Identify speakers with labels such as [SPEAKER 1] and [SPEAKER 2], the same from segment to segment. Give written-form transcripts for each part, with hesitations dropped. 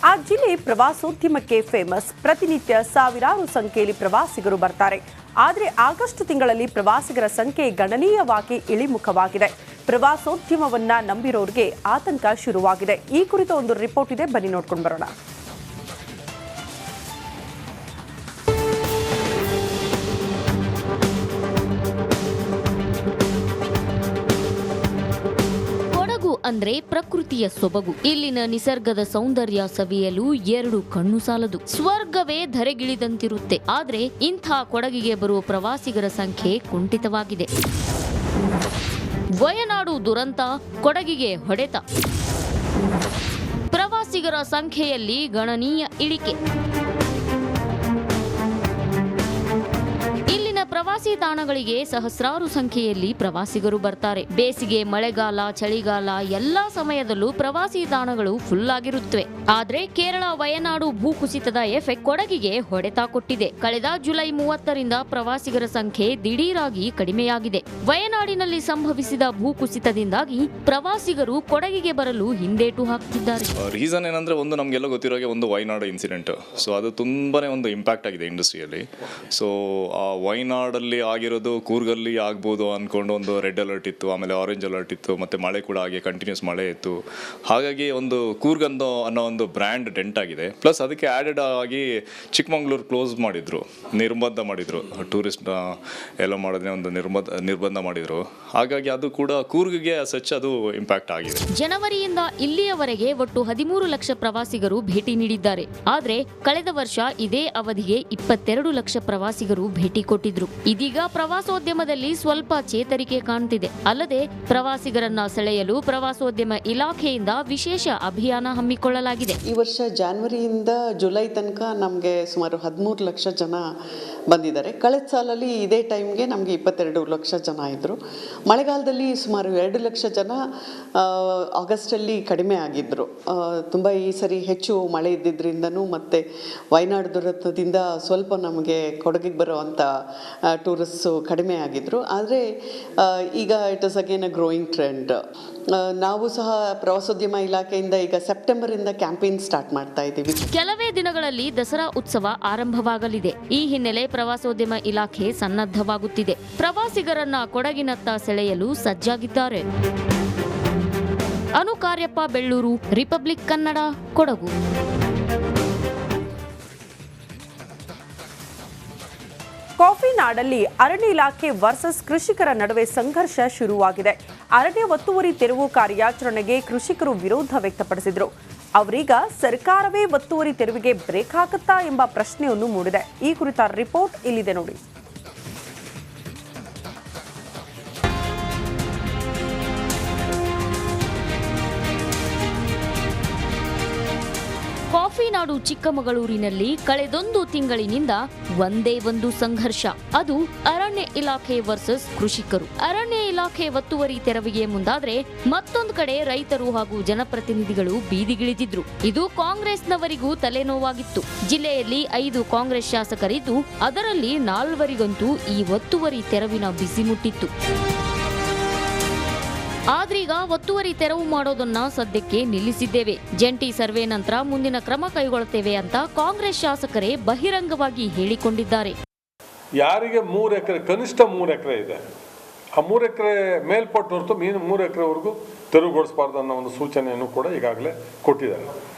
[SPEAKER 1] ಆ ಜಿಲ್ಲೆ ಪ್ರವಾಸೋದ್ಯಮಕ್ಕೆ ಫೇಮಸ್. ಪ್ರತಿನಿತ್ಯ ಸಾವಿರಾರು ಸಂಖ್ಯೆಯಲ್ಲಿ ಪ್ರವಾಸಿಗರು ಬರ್ತಾರೆ. ಆದರೆ ಆಗಸ್ಟ್ ತಿಂಗಳಲ್ಲಿ ಪ್ರವಾಸಿಗರ ಸಂಖ್ಯೆ ಗಣನೀಯವಾಗಿ ಇಳಿಮುಖವಾಗಿದೆ. ಪ್ರವಾಸೋದ್ಯಮವನ್ನ ನಂಬಿರೋರಿಗೆ ಆತಂಕ ಶುರುವಾಗಿದೆ. ಈ ಕುರಿತ ಒಂದು ರಿಪೋರ್ಟ್ ಇದೆ, ಬನ್ನಿ ನೋಡ್ಕೊಂಡು ಬರೋಣ.
[SPEAKER 2] ಅಂದ್ರೆ ಪ್ರಕೃತಿಯ ಸೊಬಗು. ಇಲ್ಲಿನ ನಿಸರ್ಗದ ಸೌಂದರ್ಯ ಸವಿಯಲು ಎರಡು ಕಣ್ಣು ಸಾಲದು. ಸ್ವರ್ಗವೇ ಧರೆಗಿಳಿದಂತಿರುತ್ತೆ. ಆದ್ರೆ ಇಂಥ ಕೊಡಗಿಗೆ ಬರುವ ಪ್ರವಾಸಿಗರ ಸಂಖ್ಯೆ ಕುಂಠಿತವಾಗಿದೆ. ವಯನಾಡು ದುರಂತ ಕೊಡಗಿಗೆ ಹೊಡೆತ. ಪ್ರವಾಸಿಗರ ಸಂಖ್ಯೆಯಲ್ಲಿ ಗಣನೀಯ ಇಳಿಕೆ. ಪ್ರವಾಸಿ ತಾಣಗಳಿಗೆ ಸಹಸ್ರಾರು ಸಂಖ್ಯೆಯಲ್ಲಿ ಪ್ರವಾಸಿಗರು ಬರ್ತಾರೆ. ಬೇಸಿಗೆ, ಮಳೆಗಾಲ, ಚಳಿಗಾಲ ಎಲ್ಲಾ ಸಮಯದಲ್ಲೂ ಪ್ರವಾಸಿ ತಾಣಗಳು ಫುಲ್ ಆಗಿರುತ್ತವೆ. ಆದ್ರೆ ಕೇರಳ ವಯನಾಡು ಭೂಕುಸಿತದ ಎಫೆಕ್ಟ್ ಕೊಡಗಿಗೆ ಹೊಡೆತ ಕೊಟ್ಟಿದೆ. ಕಳೆದ ಜುಲೈ 30ರಿಂದ ಪ್ರವಾಸಿಗರ ಸಂಖ್ಯೆ ದಿಢೀರಾಗಿ ಕಡಿಮೆಯಾಗಿದೆ. ವಯನಾಡಿನಲ್ಲಿ ಸಂಭವಿಸಿದ ಭೂಕುಸಿತದಿಂದಾಗಿ ಪ್ರವಾಸಿಗರು ಕೊಡಗಿಗೆ ಬರಲು ಹಿಂದೇಟು ಹಾಕ್ತಿದ್ದಾರೆ.
[SPEAKER 3] ರೀಸನ್ ಏನಂದ್ರೆ, ಒಂದು ನಮಗೆಲ್ಲ ಗೊತ್ತಿರೋಗೆ ಒಂದು ವಯನಾಡು ಇನ್ಸಿಡೆಂಟ್. ಸೊ ಅದು ತುಂಬಾನೇ ಒಂದು ಇಂಪ್ಯಾಕ್ಟ್ ಆಗಿದೆ ಇಂಡಸ್ಟ್ರಿಯಲ್ಲಿ. ಸೊ ಆ ವಯನಾಡಲ್ಲಿ ಆಗಿರೋದು ಕೂರ್ಗಲ್ಲಿ ಆಗ್ಬೋದು ಅಂದ್ಕೊಂಡು ಒಂದು ರೆಡ್ ಅಲರ್ಟ್ ಇತ್ತು, ಆಮೇಲೆ ಆರೆಂಜ್ ಅಲರ್ಟ್ ಇತ್ತು, ಮತ್ತೆ ಮಳೆ ಕೂಡ ಹಾಗೆ ಕಂಟಿನ್ಯೂಸ್ ಮಳೆ ಇತ್ತು. ಹಾಗಾಗಿ ಒಂದು ಕೂರ್ಗ್ ಅನ್ನೋ ಒಂದು ಬ್ರ್ಯಾಂಡ್ ಡೆಂಟ್ ಆಗಿದೆ. ಪ್ಲಸ್ ಅದಕ್ಕೆ ಆ್ಯಡೆಡ್ ಆಗಿ ಚಿಕ್ಕಮಂಗ್ಳೂರು ಕ್ಲೋಸ್ ಮಾಡಿದ್ರು, ನಿರ್ಬಂಧ ಮಾಡಿದ್ರು, ಟೂರಿಸ್ಟ್ ಎಲ್ಲ ಮಾಡೋದನ್ನೇ ಒಂದು ನಿರ್ಬಂಧ ಮಾಡಿದ್ರು. ಹಾಗಾಗಿ ಅದು ಕೂಡ ಕೂರ್ಗ್ಗೆ ಸಚ್ ಅದು ಇಂಪ್ಯಾಕ್ಟ್ ಆಗಿದೆ.
[SPEAKER 2] ಜನವರಿಯಿಂದ ಇಲ್ಲಿಯವರೆಗೆ ಒಟ್ಟು 13 ಲಕ್ಷ ಪ್ರವಾಸಿಗರು ಭೇಟಿ ನೀಡಿದ್ದಾರೆ. ಆದ್ರೆ ಕಳೆದ ವರ್ಷ ಇದೇ ಅವಧಿಗೆ 22 ಲಕ್ಷ ಪ್ರವಾಸಿಗರು ಭೇಟಿ ಕೊಟ್ಟಿದ್ರು. ಇದೀಗ ಪ್ರವಾಸೋದ್ಯಮದಲ್ಲಿ ಸ್ವಲ್ಪ ಚೇತರಿಕೆ ಕಾಣುತ್ತಿದೆ. ಅಲ್ಲದೆ ಪ್ರವಾಸಿಗರನ್ನ ಸೆಳೆಯಲು ಪ್ರವಾಸೋದ್ಯಮ ಇಲಾಖೆಯಿಂದ ವಿಶೇಷ ಅಭಿಯಾನ ಹಮ್ಮಿಕೊಳ್ಳಲಾಗಿದೆ.
[SPEAKER 4] ಈ ವರ್ಷ ಜಾನ್ವರಿಯಿಂದ ಜುಲೈ ತನಕ ನಮಗೆ ಸುಮಾರು 13 ಲಕ್ಷ ಜನ ಬಂದಿದ್ದಾರೆ. ಕಳೆದ ಸಾಲಲ್ಲಿ ಇದೇ ಟೈಮ್ಗೆ ನಮಗೆ 22 ಲಕ್ಷ ಜನ ಇದ್ದರು. ಮಳೆಗಾಲದಲ್ಲಿ ಸುಮಾರು 2 ಲಕ್ಷ ಜನ ಆಗಸ್ಟಲ್ಲಿ ಕಡಿಮೆ ಆಗಿದ್ದರು. ತುಂಬ ಈ ಸರಿ ಹೆಚ್ಚು ಮಳೆ ಇದ್ದಿದ್ದರಿಂದನೂ ಮತ್ತು ವಯನಾಡು ದುರಂತದಿಂದ ಸ್ವಲ್ಪ ನಮಗೆ ಕೊಡಗಿಗೆ ಬರುವಂಥ ಟೂರಿಸ್ಟು ಕಡಿಮೆ ಆಗಿದ್ದರು. ಆದರೆ ಈಗ it is again a growing trend. ನಾವು ಸಹ ಪ್ರವಾಸೋದ್ಯಮ ಇಲಾಖೆಯಿಂದ ಈಗ ಸೆಪ್ಟೆಂಬರಿಂದ ಕ್ಯಾಂಪೇನ್ ಸ್ಟಾರ್ಟ್ ಮಾಡ್ತಾ ಇದ್ದೀವಿ.
[SPEAKER 2] ಕೆಲವೇ ದಿನಗಳಲ್ಲಿ ದಸರಾ ಉತ್ಸವ ಆರಂಭವಾಗಲಿದೆ. ಈ ಹಿನ್ನೆಲೆ ಪ್ರವಾಸೋದ್ಯಮ ಇಲಾಖೆ ಸನ್ನದ್ಧವಾಗುತ್ತಿದೆ. ಪ್ರವಾಸಿಗರನ್ನ ಕೊಡಗಿನತ್ತ ಸೆಳೆಯಲು ಸಜ್ಜಾಗಿದ್ದಾರೆ. ಅನು ಕಾರ್ಯಪ್ಪ, ಬೆಳ್ಳೂರು, ರಿಪಬ್ಲಿಕ್ ಕನ್ನಡ, ಕೊಡಗು.
[SPEAKER 1] ಕಾಫಿ ನಾಡಲ್ಲಿ ಅರಣ್ಯ ಇಲಾಖೆ ವರ್ಸಸ್ ಕೃಷಿಕರ ನಡುವೆ ಸಂಘರ್ಷ ಶುರುವಾಗಿದೆ. ಅರಣ್ಯ ಒತ್ತುವರಿ ತೆರವು ಕಾರ್ಯಾಚರಣೆಗೆ ಕೃಷಿಕರು ವಿರೋಧ ವ್ಯಕ್ತಪಡಿಸಿದರು. ಅವರೀಗ ಸರ್ಕಾರವೇ ಒತ್ತುವರಿ ತೆರವಿಗೆ ಬ್ರೇಕ್ ಹಾಕುತ್ತಾ ಎಂಬ ಪ್ರಶ್ನೆಯನ್ನು ಮೂಡಿದೆ. ಈ ಕುರಿತ ರಿಪೋರ್ಟ್ ಇಲ್ಲಿದೆ ನೋಡಿ.
[SPEAKER 2] ಕಾಫಿ ನಾಡು ಚಿಕ್ಕಮಗಳೂರಿನಲ್ಲಿ ಕಳೆದೊಂದು ತಿಂಗಳಿನಿಂದ ಒಂದೇ ಒಂದು ಸಂಘರ್ಷ. ಅದು ಅರಣ್ಯ ಇಲಾಖೆ ವರ್ಸಸ್ ಕೃಷಿಕರು. ಅರಣ್ಯ ಇಲಾಖೆ ಒತ್ತುವರಿ ತೆರವಿಗೆ ಮುಂದಾದ್ರೆ ಮತ್ತೊಂದು ಕಡೆ ರೈತರು ಹಾಗೂ ಜನಪ್ರತಿನಿಧಿಗಳು ಬೀದಿಗಿಳಿದಿದ್ರು. ಇದು ಕಾಂಗ್ರೆಸ್ನವರಿಗೂ ತಲೆನೋವಾಗಿತ್ತು. ಜಿಲ್ಲೆಯಲ್ಲಿ 5 ಕಾಂಗ್ರೆಸ್ ಶಾಸಕರಿದ್ದು ಅದರಲ್ಲಿ 4ವರಿಗಂತೂ ಈ ಒತ್ತುವರಿ ತೆರವಿನ ಬಿಸಿ ಮುಟ್ಟಿತ್ತು. ಆದ್ರೀಗ ಒತ್ತುವರಿ ತೆರವು ಮಾಡೋದನ್ನ ಸದ್ಯಕ್ಕೆ ನಿಲ್ಲಿಸಿದ್ದೇವೆ. ಜಂಟಿ ಸರ್ವೆ ನಂತರ ಮುಂದಿನ ಕ್ರಮ ಕೈಗೊಳ್ಳುತ್ತೇವೆ ಅಂತ ಕಾಂಗ್ರೆಸ್ ಶಾಸಕರೇ ಬಹಿರಂಗವಾಗಿ ಹೇಳಿಕೊಂಡಿದ್ದಾರೆ.
[SPEAKER 5] ಯಾರಿಗೆ 3 ಎಕರೆ, ಕನಿಷ್ಠ 3 ಎಕರೆ ಇದೆ, ಆ 3 ಎಕರೆ ಮೇಲ್ಪಟ್ಟು ಹೊರತು 3 ಎಕರೆವರೆಗೂ ತೆರವುಗೊಳಿಸಬಾರ್ದು ಅನ್ನೋ ಒಂದು ಸೂಚನೆಯನ್ನು ಕೂಡ ಈಗಾಗಲೇ ಕೊಟ್ಟಿದ್ದಾರೆ.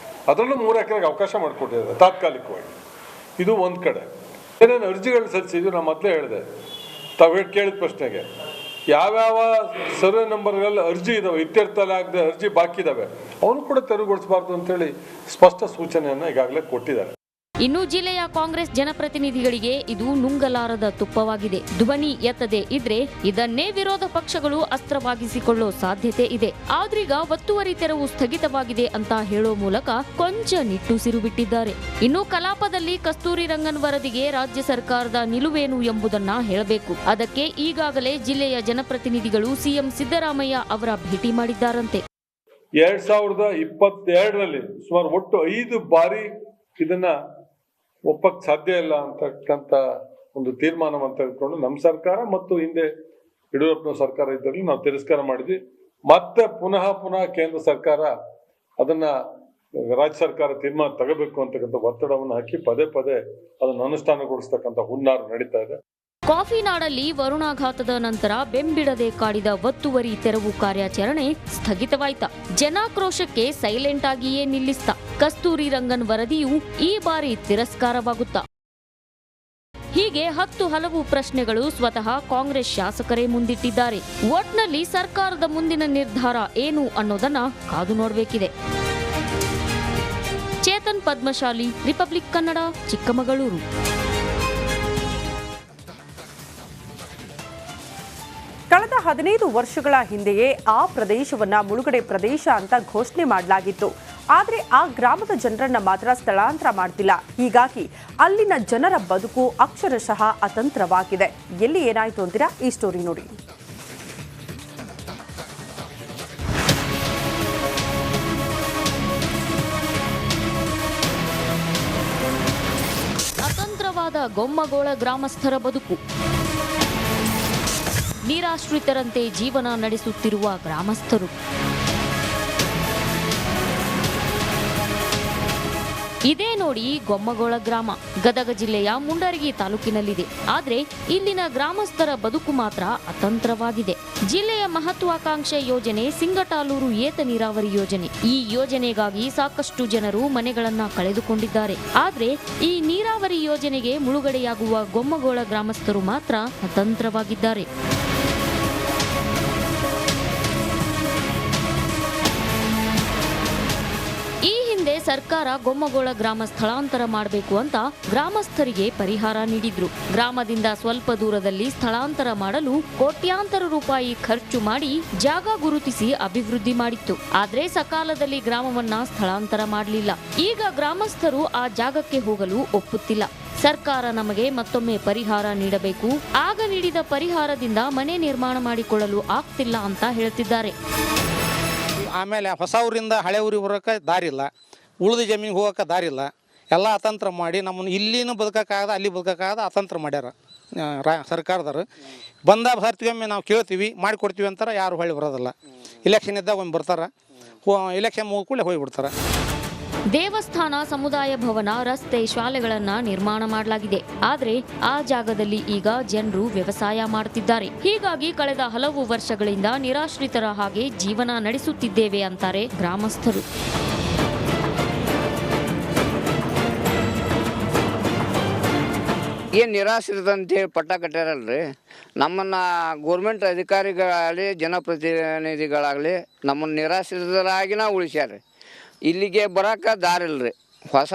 [SPEAKER 5] ಅದರಲ್ಲೂ 3 ಎಕರೆಗೆ ಅವಕಾಶ ಮಾಡಿಕೊಟ್ಟಿದ್ದಾರೆ ತಾತ್ಕಾಲಿಕವಾಗಿ. ಇದು ಒಂದು ಕಡೆ. ಏನೇನು ಅರ್ಜಿಗಳು ಸಲ್ಲಿಸಿದ್ವಿ, ನಾನು ಮೊದಲೇ ಹೇಳಿದೆ, ತಾವು ಕೇಳಿದ ಪ್ರಶ್ನೆಗೆ ಯಾವ್ಯಾವ ಸರ್ವೆ ನಂಬರ್ಗಳಲ್ಲಿ ಅರ್ಜಿ ಇದಾವೆ, ಇತ್ಯರ್ಥ ಆಗದೆ ಅರ್ಜಿ ಬಾಕಿ ಇದಾವೆ, ಅವನು ಕೂಡ ತೆರವುಗೊಳಿಸಬಾರ್ದು ಅಂತೇಳಿ ಸ್ಪಷ್ಟ ಸೂಚನೆಯನ್ನು ಈಗಾಗಲೇ ಕೊಟ್ಟಿದ್ದಾರೆ.
[SPEAKER 2] ಇನ್ನು ಜಿಲ್ಲೆಯ ಕಾಂಗ್ರೆಸ್ ಜನಪ್ರತಿನಿಧಿಗಳಿಗೆ ಇದು ನುಂಗಲಾರದ ತುಪ್ಪವಾಗಿದೆ. ಧ್ವನಿ ಎತ್ತದೇ ಇದ್ರೆ ಇದನ್ನೇ ವಿರೋಧ ಪಕ್ಷಗಳು ಅಸ್ತ್ರವಾಗಿಸಿಕೊಳ್ಳೋ ಸಾಧ್ಯತೆ ಇದೆ. ಆದ್ರೀಗ ಒತ್ತುವರಿ ತೆರವು ಸ್ಥಗಿತವಾಗಿದೆ ಅಂತ ಹೇಳೋ ಮೂಲಕ ಕೊಂಚ ನಿಟ್ಟುಸಿರು ಬಿಟ್ಟಿದ್ದಾರೆ. ಇನ್ನು ಕಲಾಪದಲ್ಲಿ ಕಸ್ತೂರಿ ರಂಗನ್ ವರದಿಗೆ ರಾಜ್ಯ ಸರ್ಕಾರದ ನಿಲುವೇನು ಎಂಬುದನ್ನ ಹೇಳಬೇಕು. ಅದಕ್ಕೆ ಈಗಾಗಲೇ ಜಿಲ್ಲೆಯ ಜನಪ್ರತಿನಿಧಿಗಳು ಸಿಎಂ ಸಿದ್ದರಾಮಯ್ಯ ಅವರ ಭೇಟಿ ಮಾಡಿದ್ದಾರಂತೆ.
[SPEAKER 5] 2022ರಲ್ಲಿ ಸುಮಾರು ಒಟ್ಟು 5 ಬಾರಿ ಇದನ್ನ ಒಪ್ಪಕ್ಕೆ ಸಾಧ್ಯ ಇಲ್ಲ ಅಂತಕ್ಕಂಥ ಒಂದು ತೀರ್ಮಾನವನ್ನು ತೆಗೆದುಕೊಂಡು ನಮ್ಮ ಸರ್ಕಾರ ಮತ್ತು ಹಿಂದೆ ಯಡಿಯೂರಪ್ಪನ ಸರ್ಕಾರ ಇದ್ದಲ್ಲಿ ನಾವು ತಿರಸ್ಕಾರ ಮಾಡಿದ್ವಿ. ಮತ್ತೆ ಪುನಃ ಕೇಂದ್ರ ಸರ್ಕಾರ ಅದನ್ನ ರಾಜ್ಯ ಸರ್ಕಾರ ತೀರ್ಮಾನ ತಗೋಬೇಕು ಅಂತಕ್ಕಂಥ ಒತ್ತಡವನ್ನು ಹಾಕಿ ಪದೇ ಪದೇ ಅದನ್ನು ಅನುಷ್ಠಾನಗೊಳಿಸ್ತಕ್ಕಂಥ ಹುನ್ನಾರ ನಡೀತಾ ಇದೆ.
[SPEAKER 2] ಕಾಫಿ ನಾಡಲ್ಲಿ ವರುಣಾಘಾತದ ನಂತರ ಬೆಂಬಿಡದೆ ಕಾಡಿದ ಒತ್ತುವರಿ ತೆರವು ಕಾರ್ಯಾಚರಣೆ ಸ್ಥಗಿತವಾಯ್ತ. ಜನಾಕ್ರೋಶಕ್ಕೆ ಸೈಲೆಂಟ್ ಆಗಿಯೇ ನಿಲ್ಲಿಸ್ತ. ಕಸ್ತೂರಿ ರಂಗನ್ ವರದಿಯು ಈ ಬಾರಿ ತಿರಸ್ಕಾರವಾಗುತ್ತಾ? ಹೀಗೆ ಹಲವು ಪ್ರಶ್ನೆಗಳು ಸ್ವತಃ ಕಾಂಗ್ರೆಸ್ ಶಾಸಕರೇ ಮುಂದಿಟ್ಟಿದ್ದಾರೆ. ಒಟ್ನಲ್ಲಿ ಸರ್ಕಾರದ ಮುಂದಿನ ನಿರ್ಧಾರ ಏನು ಅನ್ನೋದನ್ನ ಕಾದು ನೋಡಬೇಕಿದೆ. ಚೇತನ್ ಪದ್ಮಶಾಲಿ, ರಿಪಬ್ಲಿಕ್ ಕನ್ನಡ, ಚಿಕ್ಕಮಗಳೂರು.
[SPEAKER 1] ಕಳೆದ 15 ವರ್ಷಗಳ ಹಿಂದೆಯೇ ಆ ಪ್ರದೇಶವನ್ನ ಮುಳುಗಡೆ ಪ್ರದೇಶ ಅಂತ ಘೋಷಣೆ ಮಾಡಲಾಗಿತ್ತು. ಆದರೆ ಆ ಗ್ರಾಮದ ಜನರನ್ನ ಮಾತ್ರ ಸ್ಥಳಾಂತರ ಮಾಡ್ತಿಲ್ಲ. ಹೀಗಾಗಿ ಅಲ್ಲಿನ ಜನರ ಬದುಕು ಅಕ್ಷರಶಃ ಅತಂತ್ರವಾಗಿದೆ. ಎಲ್ಲಿ ಏನಾಯ್ತು ಅಂತೀರಾ? ಈ ಸ್ಟೋರಿ ನೋಡಿ.
[SPEAKER 2] ಅತಂತ್ರವಾದ ಗೊಮ್ಮಗೋಳ ಗ್ರಾಮಸ್ಥರ ಬದುಕು. ನಿರಾಶ್ರಿತರಂತೆ ಜೀವನ ನಡೆಸುತ್ತಿರುವ ಗ್ರಾಮಸ್ಥರು. ಇದೇ ನೋಡಿ ಗೊಮ್ಮಗೋಳ ಗ್ರಾಮ. ಗದಗ ಜಿಲ್ಲೆಯ ಮುಂಡರಗಿ ತಾಲೂಕಿನಲ್ಲಿದೆ. ಆದ್ರೆ ಇಲ್ಲಿನ ಗ್ರಾಮಸ್ಥರ ಬದುಕು ಮಾತ್ರ ಅತಂತ್ರವಾಗಿದೆ. ಜಿಲ್ಲೆಯ ಮಹತ್ವಾಕಾಂಕ್ಷೆ ಯೋಜನೆ ಸಿಂಗಟಾಲೂರು ಏತ ನೀರಾವರಿ ಯೋಜನೆ. ಈ ಯೋಜನೆಗಾಗಿ ಸಾಕಷ್ಟು ಜನರು ಮನೆಗಳನ್ನ ಕಳೆದುಕೊಂಡಿದ್ದಾರೆ. ಆದ್ರೆ ಈ ನೀರಾವರಿ ಯೋಜನೆಗೆ ಮುಳುಗಡೆಯಾಗುವ ಗೊಮ್ಮಗೋಳ ಗ್ರಾಮಸ್ಥರು ಮಾತ್ರ ಅತಂತ್ರವಾಗಿದ್ದಾರೆ. ಸರ್ಕಾರ ಗೊಮ್ಮಗೋಳ ಗ್ರಾಮ ಸ್ಥಳಾಂತರ ಮಾಡಬೇಕು ಅಂತ ಗ್ರಾಮಸ್ಥರಿಗೆ ಪರಿಹಾರ ನೀಡಿದ್ರು. ಗ್ರಾಮದಿಂದ ಸ್ವಲ್ಪ ದೂರದಲ್ಲಿ ಸ್ಥಳಾಂತರ ಮಾಡಲು ಕೋಟ್ಯಾಂತರ ರೂಪಾಯಿ ಖರ್ಚು ಮಾಡಿ ಜಾಗ ಗುರುತಿಸಿ ಅಭಿವೃದ್ಧಿ ಮಾಡಿತ್ತು. ಆದ್ರೆ ಸಕಾಲದಲ್ಲಿ ಗ್ರಾಮವನ್ನ ಸ್ಥಳಾಂತರ ಮಾಡಲಿಲ್ಲ. ಈಗ ಗ್ರಾಮಸ್ಥರು ಆ ಜಾಗಕ್ಕೆ ಹೋಗಲು ಒಪ್ಪುತ್ತಿಲ್ಲ. ಸರ್ಕಾರ ನಮಗೆ ಮತ್ತೊಮ್ಮೆ ಪರಿಹಾರ ನೀಡಬೇಕು. ಆಗ ನೀಡಿದ ಪರಿಹಾರದಿಂದ ಮನೆ ನಿರ್ಮಾಣ ಮಾಡಿಕೊಳ್ಳಲು ಆಗ್ತಿಲ್ಲ ಅಂತ ಹೇಳ್ತಿದ್ದಾರೆ.
[SPEAKER 6] ಆಮೇಲೆ ಹೊಸ ಊರಿಂದ ಹಳೆ ಊರಿಗೆ ಬರೋಕೆ ದಾರಿ ಇಲ್ಲ, ಉಳಿದ ಜಮೀನಿಗೆ ಹೋಗೋಕೆ ದಾರಿ ಇಲ್ಲ. ಎಲ್ಲ ಅತಂತ್ರ ಮಾಡಿ ನಮ್ಮನ್ನು ಇಲ್ಲಿನೂ ಬದುಕೋಕ್ಕಾಗದ ಅಲ್ಲಿ ಬದುಕೋಕ್ಕಾಗದ ಅತಂತ್ರ ಮಾಡ್ಯಾರ ಸರ್ಕಾರದವರು. ಬಂದ ಬರ್ತೀವೊಮ್ಮೆ ನಾವು ಕೇಳ್ತೀವಿ, ಮಾಡಿಕೊಡ್ತೀವಿ ಅಂತಾರೆ, ಯಾರು ಹೊಳ್ಳಿ ಬರೋದಿಲ್ಲ. ಇಲೆಕ್ಷನ್ ಇದ್ದಾಗ ಒಮ್ಮೆ ಬರ್ತಾರೆ, ಇಲೆಕ್ಷನ್ ಮುಗಿದ್ಕೂಡಲೇ ಹೋಗಿಬಿಡ್ತಾರೆ.
[SPEAKER 2] ದೇವಸ್ಥಾನ, ಸಮುದಾಯ ಭವನ, ರಸ್ತೆ, ಶಾಲೆಗಳನ್ನ ನಿರ್ಮಾಣ ಮಾಡಲಾಗಿದೆ. ಆದ್ರೆ ಆ ಜಾಗದಲ್ಲಿ ಈಗ ಜನರು ವ್ಯವಸಾಯ ಮಾಡುತ್ತಿದ್ದಾರೆ. ಹೀಗಾಗಿ ಕಳೆದ ಹಲವು ವರ್ಷಗಳಿಂದ ನಿರಾಶ್ರಿತರ ಹಾಗೆ ಜೀವನ ನಡೆಸುತ್ತಿದ್ದೇವೆ ಅಂತಾರೆ ಗ್ರಾಮಸ್ಥರು.
[SPEAKER 7] ಏನು ನಿರಾಶ್ರಿತ ಅಂತೇಳಿ ಪಟ್ಟ ಕಟ್ಟಾರಲ್ರಿ, ನಮ್ಮನ್ನು ಗೋರ್ಮೆಂಟ್ ಅಧಿಕಾರಿಗಳಾಗಲಿ ಜನಪ್ರತಿನಿಧಿಗಳಾಗಲಿ ನಮ್ಮನ್ನು ನಿರಾಶ್ರಿತರಾಗಿನ ಉಳಿಸ್ಯಾರ. ಇಲ್ಲಿಗೆ ಬರೋಕೆ ದಾರಿ ಇಲ್ರಿ. ಹೊಸ